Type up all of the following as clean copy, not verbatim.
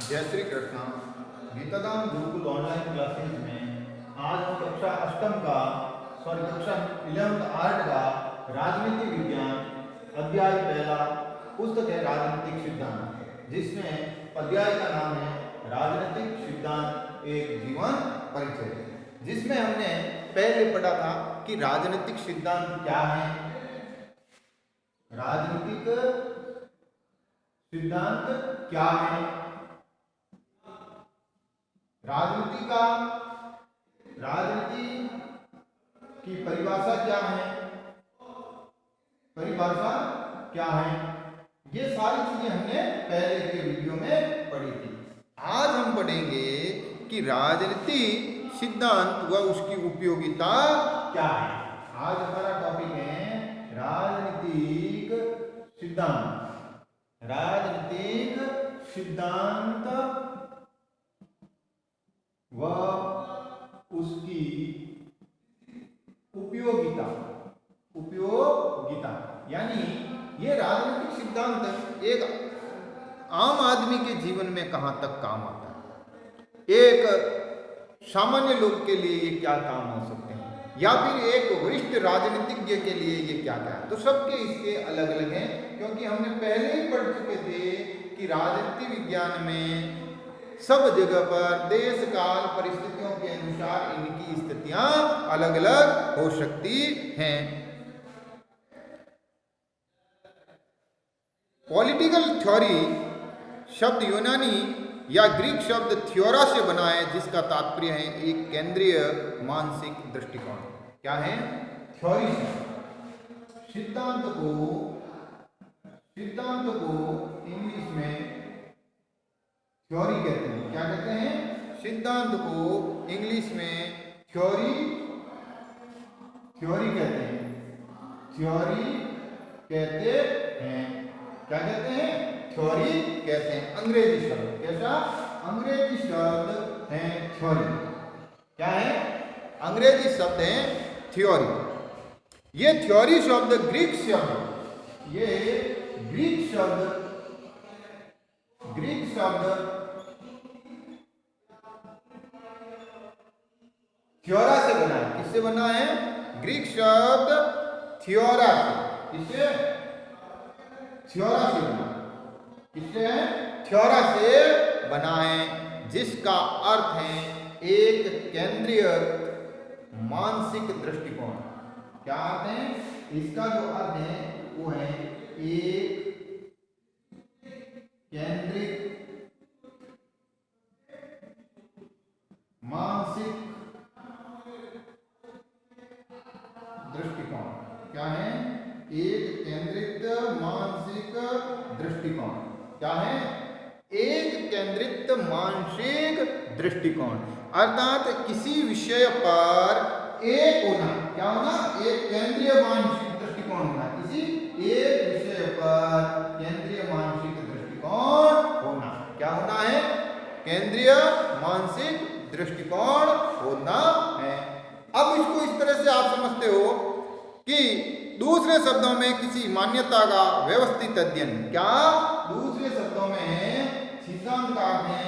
जय Shri Krishna. गीताधाम Gurukul online classes में आज हम कक्षा अष्टम का कक्षा 11th आर्ट का राजनीति विज्ञान अध्याय पहला पुस्तक है राजनीतिक सिद्धांत, जिसमें अध्याय का नाम है राजनीतिक सिद्धांत एक जीवन परिचय, जिसमें हमने पहले पढ़ा था कि राजनीतिक सिद्धांत क्या है। राजनीतिक सिद्धांत क्या है, राजनीति की परिभाषा क्या है, ये सारी चीजें हमने पहले के वीडियो में पढ़ी थी। आज हम पढ़ेंगे कि राजनीति सिद्धांत व उसकी उपयोगिता क्या है। आज हमारा टॉपिक है राजनीतिक सिद्धांत व उसकी उपयोगिता। यानी ये राजनीतिक सिद्धांत एक आम आदमी के जीवन में कहां तक काम आता है, एक सामान्य लोग के लिए ये क्या काम हो सकते हैं, या फिर एक वरिष्ठ राजनीतिज्ञ के लिए ये क्या है। तो सबके इसके अलग अलग हैं, क्योंकि हमने पहले ही पढ़ चुके थे कि राजनीति विज्ञान में सब जगह पर देश काल परिस्थितियों के अनुसार इनकी स्थितियां अलग अलग हो सकती हैं। पॉलिटिकल थ्योरी शब्द यूनानी या ग्रीक शब्द थ्योरा से बना है, जिसका तात्पर्य है एक केंद्रीय मानसिक दृष्टिकोण। क्या है? थ्योरी से सिद्धांत को इंग्लिश में थ्योरी कहते हैं। क्या कहते हैं? सिद्धांत को इंग्लिश में थ्योरी कहते हैं। क्या कहते हैं? थ्योरी कहते हैं। अंग्रेजी शब्द कैसा? अंग्रेजी शब्द है थ्योरी। क्या है? अंग्रेजी शब्द है थ्योरी। ये थ्योरी शब्द ग्रीक शब्द थ्योरा से बना है। किससे बना है? ग्रीक शब्द थ्योरा से। किससे? थ्योरा से बना। किससे है? थ्योरा से बना है, जिसका अर्थ है एक केंद्रीय मानसिक दृष्टिकोण। क्या अर्थ है इसका? जो अर्थ है वो है एक केंद्रित मानसिक दृष्टिकोण। क्या है? एक केंद्रित मानसिक दृष्टिकोण। क्या है? एक केंद्रित मानसिक दृष्टिकोण, अर्थात किसी विषय पर एक होना। क्या होना? एक केंद्रीय मानसिक दृष्टिकोण होना। किसी एक विषय पर केंद्रीय मानसिक दृष्टिकोण होना। क्या होना है? केंद्रीय मानसिक दृष्टिकोण होना है। अब इसको इस तरह से आप समझते हो कि दूसरे शब्दों में किसी मान्यता का व्यवस्थित अध्ययन। क्या? दूसरे शब्दों में सिद्धांत का अर्थ है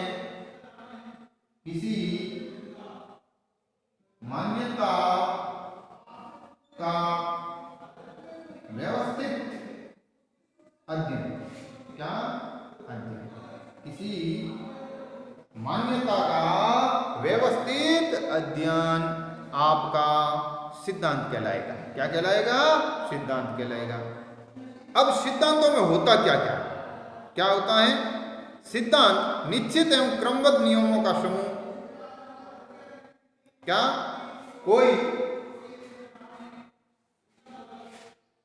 किसी मान्यता का व्यवस्थित अध्ययन। क्या? अध्ययन। किसी मान्यता का व्यवस्थित अध्ययन आपका सिद्धांत कहलाएगा। क्या कहलाएगा? सिद्धांत कहलाएगा। अब सिद्धांतों में होता क्या होता है? सिद्धांत निश्चित एवं क्रमबद्ध नियमों का समूह। क्या? कोई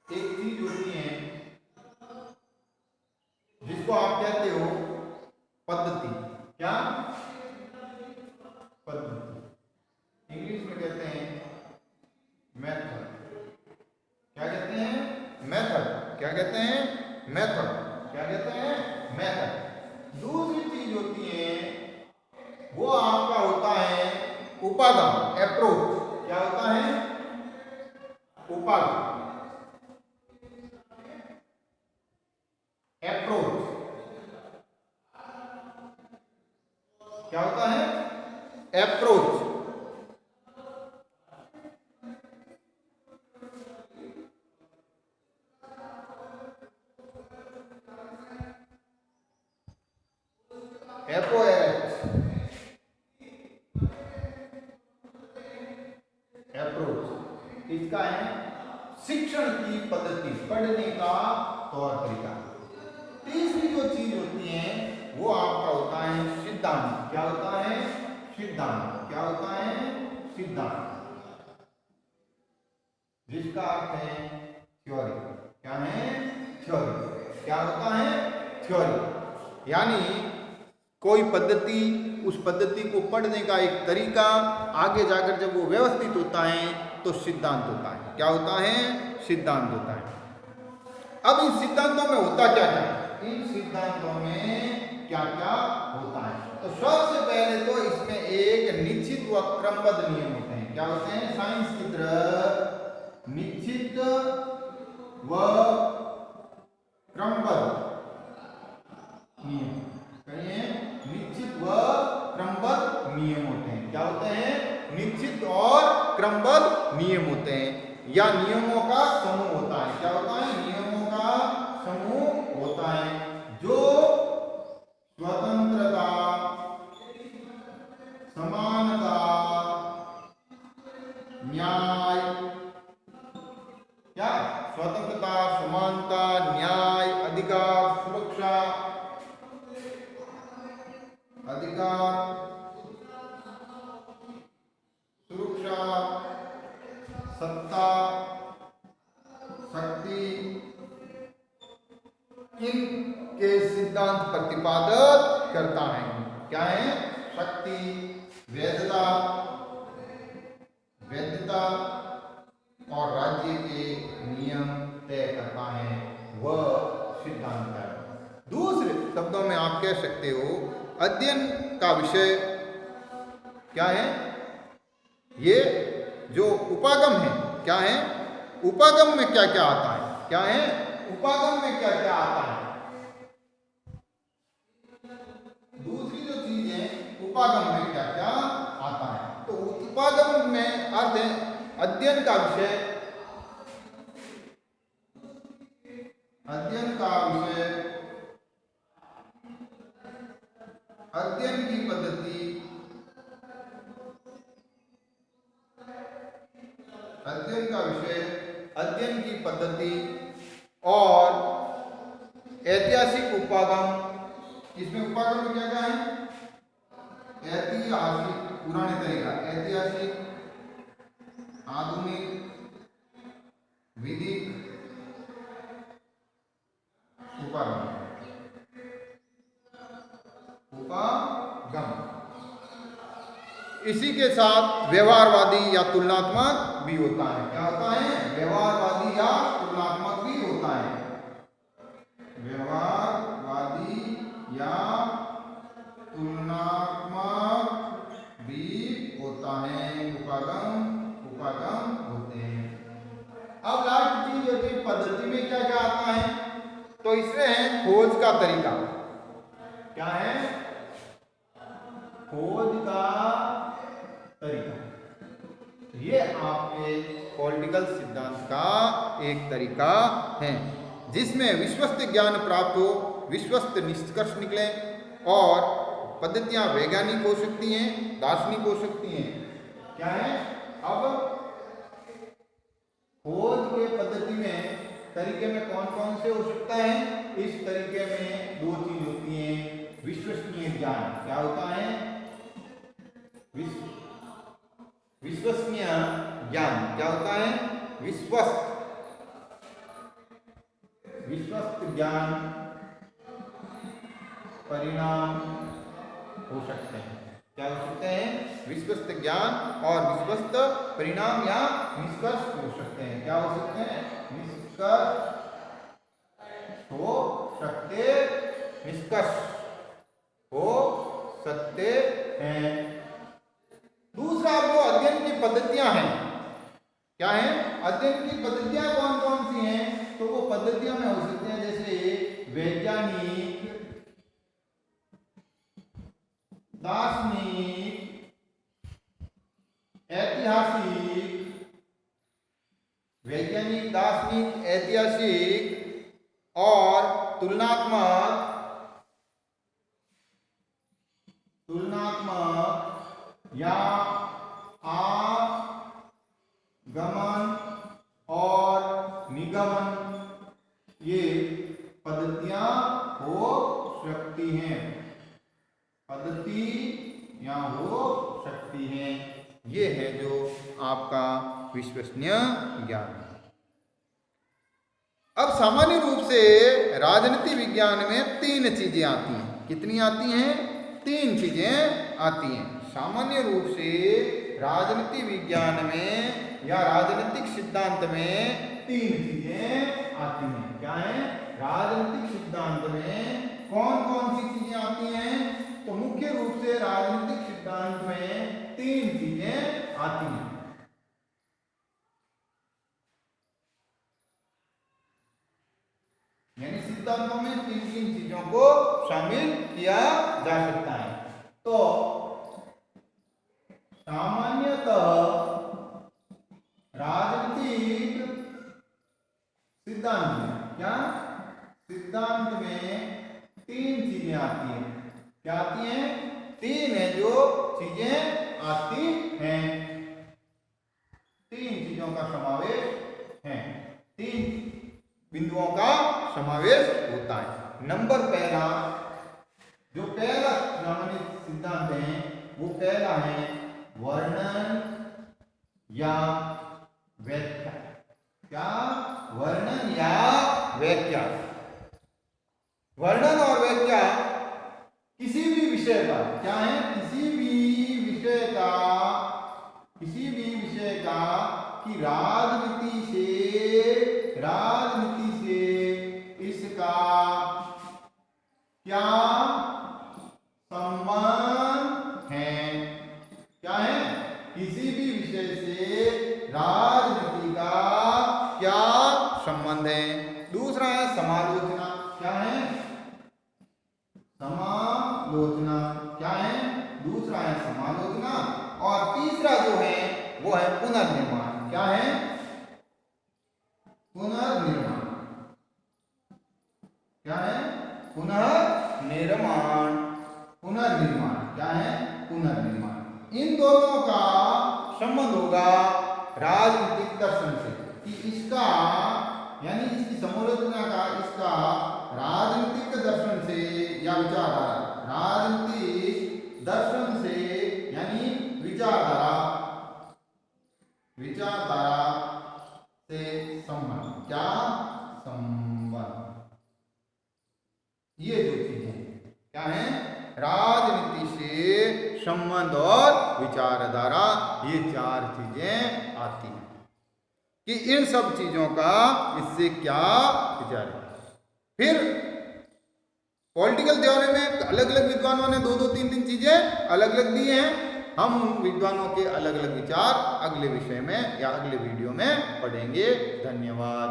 एक चीज होती है जिसको आप कहते हो पद्धति। क्या? पद्धति। इंग्लिश में कहते हैं मेथड। क्या कहते हैं? मेथड। क्या कहते हैं? मेथड। क्या कहते हैं? मेथड। दूसरी चीज होती है वो आपका होता है उपागम, अप्रोच। क्या होता है? उपागम, अप्रोच। क्या होता है? अप्रोच। अप्रोच इसका है शिक्षण की पद्धति, पढ़ने का तौर तरीका। तीसरी जो चीज होती है वो आपका होता है सिद्धांत। क्या होता है? सिद्धांत। क्या होता है? सिद्धांत, जिसका अर्थ है थ्योरी। क्या है? थ्योरी। क्या होता है? थ्योरी। यानी कोई पद्धति, उस पद्धति को पढ़ने का एक तरीका, आगे जाकर जब वो व्यवस्थित होता है तो सिद्धांत होता है। क्या होता है? सिद्धांत होता है। अब इन सिद्धांतों में होता क्या क्या? इन सिद्धांतों में क्या क्या होता है? तो सबसे पहले तो इसमें एक निश्चित व क्रमबद्ध नियम होते हैं। क्या होते हैं? साइंस की तरह निश्चित व क्रमबद्ध नियम, कहिए निश्चित व क्रमबद्ध नियम होते हैं। क्या होते हैं? निश्चित और क्रमबद्ध नियम होते हैं, या नियमों का समूह होता है। क्या होता है? नियमों का समूह होता है जो स्वतंत्रता, समानता, न्याय, क्या? स्वतंत्रता, समानता, न्याय, अधिकार, सुरक्षा, अधिकार, सुरक्षा, सत्ता, शक्ति, इनके सिद्धांत प्रतिपादित करता है। क्या है? शक्ति, वैधता, वैधता और राज्य के नियम तय करता है वह सिद्धांत है। दूसरे शब्दों में आप कह सकते हो अध्ययन का विषय क्या है? ये जो उपागम है, क्या है? उपागम में क्या क्या आता है? क्या है? उपागम में क्या क्या आता है? दूसरी जो चीज है उपागम में क्या क्या आता है? तो उपागम में अर्थ है अध्ययन का विषय, अध्ययन का विषय, अध्ययन की पद्धति, अध्ययन का विषय, अध्ययन की पद्धति और ऐतिहासिक उपागम। इसमें उपागम में क्या क्या है? ऐतिहासिक, पुराने तरीका, ऐतिहासिक, आधुनिक, विधिक उपागम। उपागम इसी के साथ व्यवहारवादी या तुलनात्मक भी होता है। क्या होता है? व्यवहारवादी या तुलनात्मक भी होता है। व्यवहारवादी या तुलनात्मक भी होता है। उपागम, उपागम होते हैं। अब लास्ट चीज होती है पद्धति में क्या क्या आता है? तो इसमें है खोज का तरीका। क्या है? खोज का तरीका। ये आपके पॉलिटिकल सिद्धांत का एक तरीका है जिसमें विश्वस्त ज्ञान प्राप्त हो, विश्वस्त निष्कर्ष निकले और पद्धतियां वैज्ञानिक हो सकती हैं, दार्शनिक हो सकती हैं। क्या है? अब खोज के पद्धति में तरीके में कौन कौन से हो सकता है? इस तरीके में दो चीज होती हैं। विश्वसनीय ज्ञान। क्या होता है? विश्वसनीय ज्ञान। क्या होता है? विश्वस्त ज्ञान परिणाम हो सकते हैं। क्या हो सकते हैं? विश्वस्त ज्ञान और विश्वस्त परिणाम या निष्कर्ष हो सकते हैं। क्या हो सकते हैं? निष्कर्ष हो सकते, निष्कर्ष हो सकते हैं। दूसरा जो अध्ययन की पद्धतियां हैं, क्या है? अध्ययन की पद्धतियां कौन कौन सी हैं? तो वो पद्धतियां में हो सकती हैं जैसे वैज्ञानिक, दार्शनिक, ऐतिहासिक, वैज्ञानिक, दार्शनिक, ऐतिहासिक और तुलनात्मक या आगमन और निगमन ये पद्धतियां हो सकती हैं, पद्धतियां हो सकती हैं। ये है जो आपका विश्वसनीय ज्ञान है। अब सामान्य रूप से राजनीति विज्ञान में 3 चीजें आती हैं। कितनी आती हैं? 3 चीजें आती हैं। सामान्य रूप से राजनीति विज्ञान में या राजनीतिक सिद्धांत में 3 चीजें आती हैं। क्या है? राजनीतिक सिद्धांत में कौन कौन सी चीजें आती हैं? तो मुख्य रूप से राजनीतिक सिद्धांत में 3 चीजें आती हैं। यानी सिद्धांतों में 3 चीजों को शामिल किया जा सकता है। तो सामान्यतः राजनीतिक सिद्धांत में क्या? सिद्धांत में 3 चीजें आती हैं। क्या आती हैं? 3 है जो चीजें आती हैं। 3 चीजों का समावेश है, 3 बिंदुओं का समावेश होता है। नंबर पहला, जो पहला सामान्य सिद्धांत है वो पहला है वर्णन या व्याख्या। क्या? वर्णन या व्याख्या। वर्णन और व्याख्या किसी भी विषय का क्या है? किसी भी विषय का कि राजनीति से इसका क्या संबंध है? क्या है? किसी भी विषय से राजनीति का क्या संबंध है। दूसरा है समालोचना। क्या है? समालोचना। क्या है? दूसरा है समालोचना। और तीसरा जो है वो है पुनर्निर्माण। क्या है? पुनर्निर्माण। क्या है? पुनर्निर्माण। पुनर्निर्माण। क्या है? पुनर्निर्माण। इन दोनों का संबंध होगा राजनीतिक दर्शन से कि इसका यानी इसकी समालोचना का इसका राजनीतिक दर्शन से या विचारधारा, राजनीतिक दर्शन से यानी विचारधारा से संबंध। क्या संबंध? ये जो चीजें क्या है? राजनीति से संबंध और विचारधारा, ये 4 चीजें आती हैं कि इन सब चीजों का इससे क्या विचार है। फिर पॉलिटिकल थ्योरी में अलग अलग विद्वानों ने 2-2, 3-3 चीजें अलग अलग दी हैं। हम उन विद्वानों के अलग अलग विचार अगले विषय में या अगले वीडियो में पढ़ेंगे। धन्यवाद।